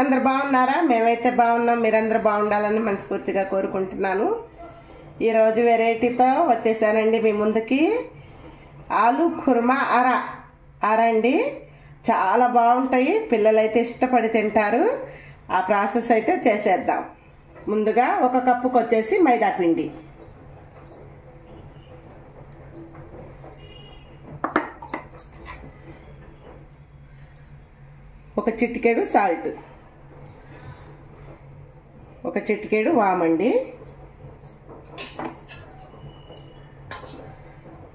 మీరందరూ బాగున్నారా? మేమైతే బాగున్నాం. మీరందరూ బాగుండాలని మనస్ఫూర్తిగా కోరుకుంటున్నాను. ఈరోజు వెరైటీతో వచ్చేసానండి మీ ముందుకి. ఆలు కుర్మా అరండి. చాలా బాగుంటాయి, పిల్లలైతే ఇష్టపడి తింటారు. ఆ ప్రాసెస్ అయితే చేసేద్దాం. ముందుగా ఒక కప్పుకి వచ్చేసి మైదా పిండి, ఒక చిటికెడు సాల్ట్, ఒక చిటికెడు వామండి,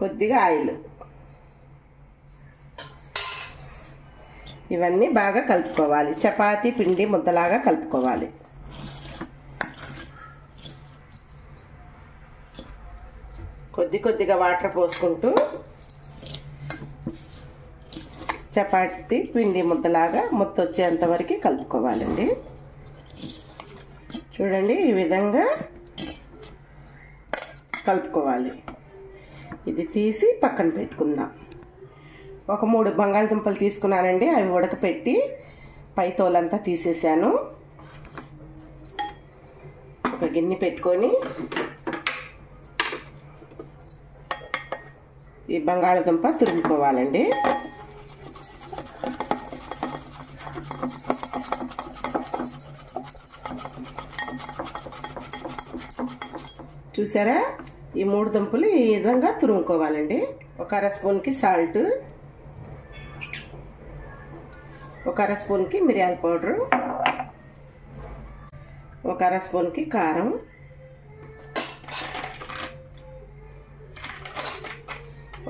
కొద్దిగా ఆయిల్. ఇవన్నీ బాగా కలుపుకోవాలి. చపాతీ పిండి ముద్దలాగా కలుపుకోవాలి. కొద్దిగా వాటర్ పోసుకుంటూ చపాతీ పిండి ముద్దలాగా ముద్ద వచ్చేంత వరకు కలుపుకోవాలండి. చూడండి, ఈ విధంగా కలుపుకోవాలి. ఇది తీసి పక్కన పెట్టుకుందాం. ఒక 3 బంగాళదుంపలు తీసుకున్నానండి. అవి ఉడకపెట్టి పై తోలంతా తీసేసాను. ఒక గిన్నె పెట్టుకొని ఈ బంగాళదుంప తురుముకోవాలండి. చూసారా, ఈ 3 దుంపలు ఈ విధంగా తురుముకోవాలండి. ఒక అర స్పూన్కి సాల్ట్, ఒక అర స్పూన్కి మిరియాల పౌడరు, ఒక అర స్పూన్కి కారం,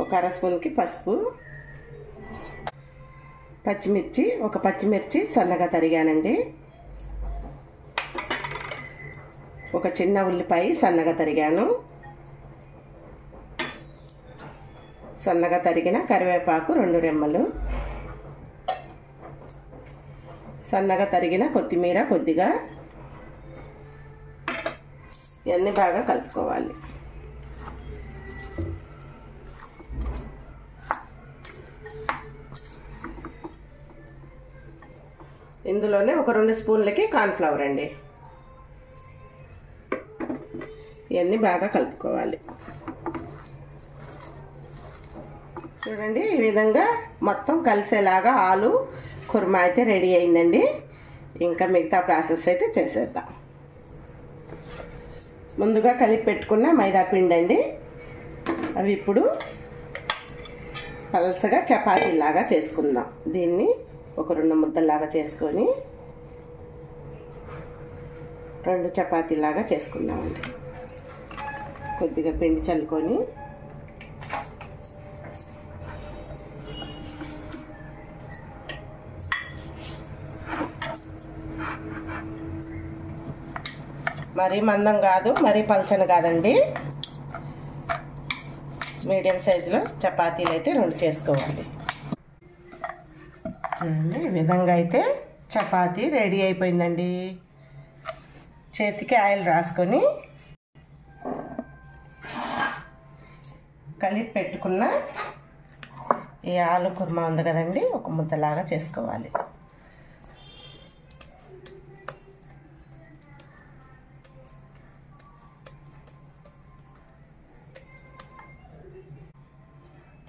ఒక అర స్పూన్కి పసుపు, పచ్చిమిర్చి, ఒక పచ్చిమిర్చి సన్నగా తరిగానండి, ఒక చిన్న ఉల్లిపాయ సన్నగా తరిగాను, సన్నగా తరిగిన కరివేపాకు 2 రెమ్మలు, సన్నగా తరిగిన కొత్తిమీర కొద్దిగా. ఇవన్నీ బాగా కలుపుకోవాలి. ఇందులోనే ఒక 2 స్పూన్లకి కార్న్ఫ్లవర్ అండి. ఇవన్నీ బాగా కలుపుకోవాలి. చూడండి, ఈ విధంగా మొత్తం కలిసేలాగా ఆలు కుర్మా అయితే రెడీ అయిందండి. ఇంకా మిగతా ప్రాసెస్ అయితే చేసేద్దాం. ముందుగా కలిపి పెట్టుకున్న మైదా పిండి అండి. అవి ఇప్పుడు పలసగా చపాతీలాగా చేసుకుందాం. దీన్ని ఒక 2 ముద్దలాగా చేసుకొని 2 చపాతీలాగా చేసుకుందామండి. కొద్దిగా పిండి చల్లుకొని మరీ మందం కాదు, మరీ పలచన కాదండి. మీడియం సైజులో చపాతీలు అయితే 2 చేసుకోవాలి. చూడండి, ఈ విధంగా అయితే చపాతీ రెడీ అయిపోయిందండి. చేతికి ఆయిల్ రాసుకొని కలిపి పెట్టుకున్న ఈ ఆలు కుర్మా ఉంది కదండి, ఒక ముద్దలాగా చేసుకోవాలి.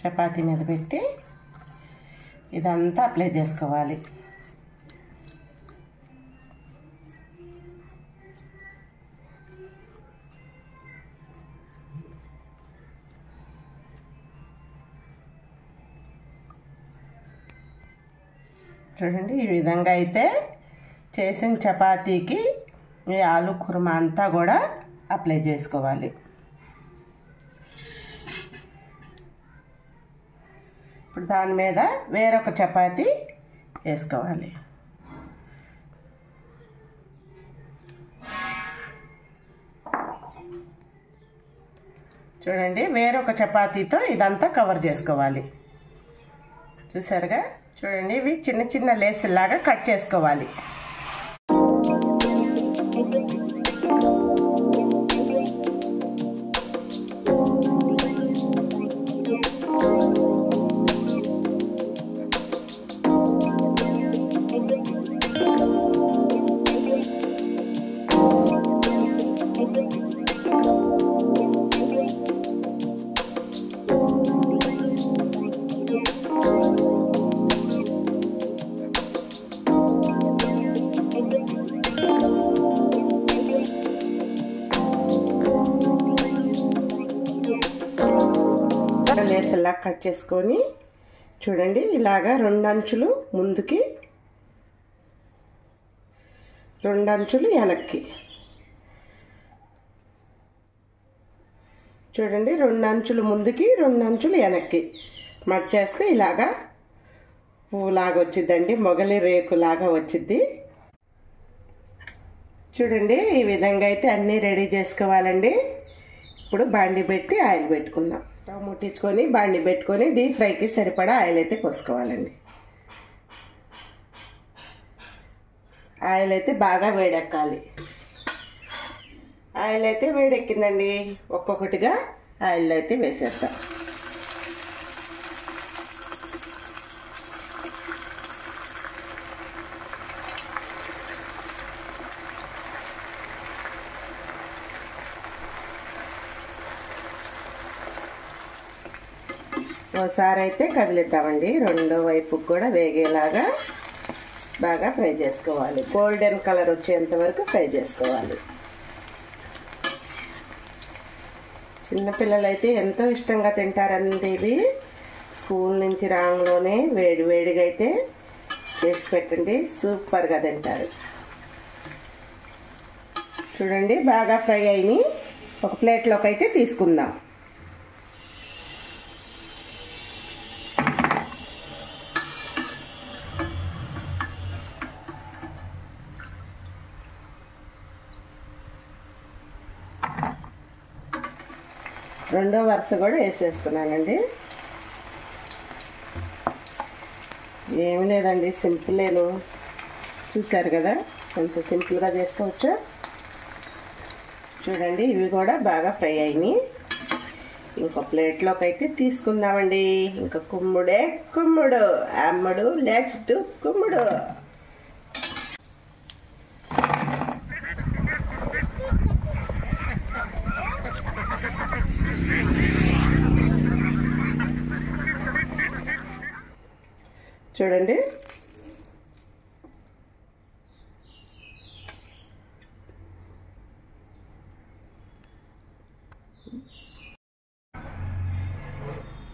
చపాతీ మీద పెట్టి ఇదంతా అప్లై చేసుకోవాలి. చూడండి, ఈ విధంగా అయితే చేసిన చపాతీకి ఈ ఆలు కుర్మా అంతా కూడా అప్లై చేసుకోవాలి. ఇప్పుడు దాని మీద వేరొక చపాతీ వేసుకోవాలి. చూడండి, వేరొక చపాతీతో ఇదంతా కవర్ చేసుకోవాలి. చూసారుగా, చూడండి, ఇవి చిన్న చిన్న లేసులాగా కట్ చేసుకోవాలి. చిన్న లేసల్లా కట్ చేసుకొని చూడండి ఇలాగా 2 అంచులు ముందుకి 2 అంచులు వెనక్కి చూడండి 2 అంచులు ముందుకి 2 అంచులు వెనక్కి మర్చేస్తే ఇలాగా పువ్వులాగా వచ్చిందండి, మొగలి రేకులాగా వచ్చింది. చూడండి ఈ విధంగా అయితే అన్నీ రెడీ చేసుకోవాలండి. ఇప్పుడు బాండి పెట్టి ఆయిల్ పెట్టుకుందాం. స్టవ్ ముట్టించుకొని బాండి పెట్టుకొని డీప్ ఫ్రైకి సరిపడా ఆయిల్ అయితే పోసుకోవాలండి. ఆయిల్ అయితే బాగా వేడెక్కాలి. ఆయిల్ అయితే వేడెక్కిందండి. ఒక్కొక్కటిగా ఆయిల్ అయితే వేసేస్తాం. ఒకసారి అయితే కదిలిద్దామండి. రెండో వైపుకి కూడా వేగేలాగా బాగా ఫ్రై చేసుకోవాలి. గోల్డెన్ కలర్ వచ్చేంత వరకు ఫ్రై చేసుకోవాలి. చిన్నపిల్లలు అయితే ఎంతో ఇష్టంగా తింటారండి. ఇది స్కూల్ నుంచి రాగానే వేడి వేడిగా అయితే చేసి పెట్టండి, సూపర్గా తింటారు. చూడండి బాగా ఫ్రై అయినాయి. ఒక ప్లేట్లోకి అయితే తీసుకుందాం. రెండో వరుస కూడా వేసేస్తున్నానండి. ఏమి లేదండి, సింపులేను. చూసారు కదా ఎంత సింపుల్గా చేసుకోవచ్చు. చూడండి ఇవి కూడా బాగా ఫ్రై అయినాయి. ఇంకో ప్లేట్లోకి అయితే తీసుకుందామండి. ఇంకా కుమ్ముడే కుమ్ముడు, అమ్మడు నెక్స్ట్ కుమ్ముడు. చూడండి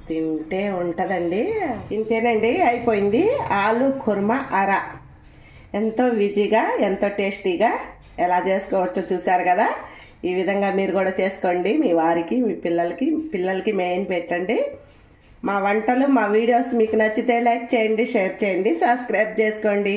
తింటే ఉంటుందండి. ఇంతేనండి, అయిపోయింది. ఆలు కుర్మా అరా ఎంతో ఈజీగా ఎంతో టేస్టీగా ఎలా చేసుకోవచ్చో చూసారు కదా. ఈ విధంగా మీరు కూడా చేసుకోండి. మీ వారికి మీ పిల్లలకి మెయిన్ పెట్టండి. మా వంటలు మా వీడియోస్ మీకు నచ్చితే లైక్ చేయండి, షేర్ చేయండి, సబ్స్క్రైబ్ చేసుకోండి.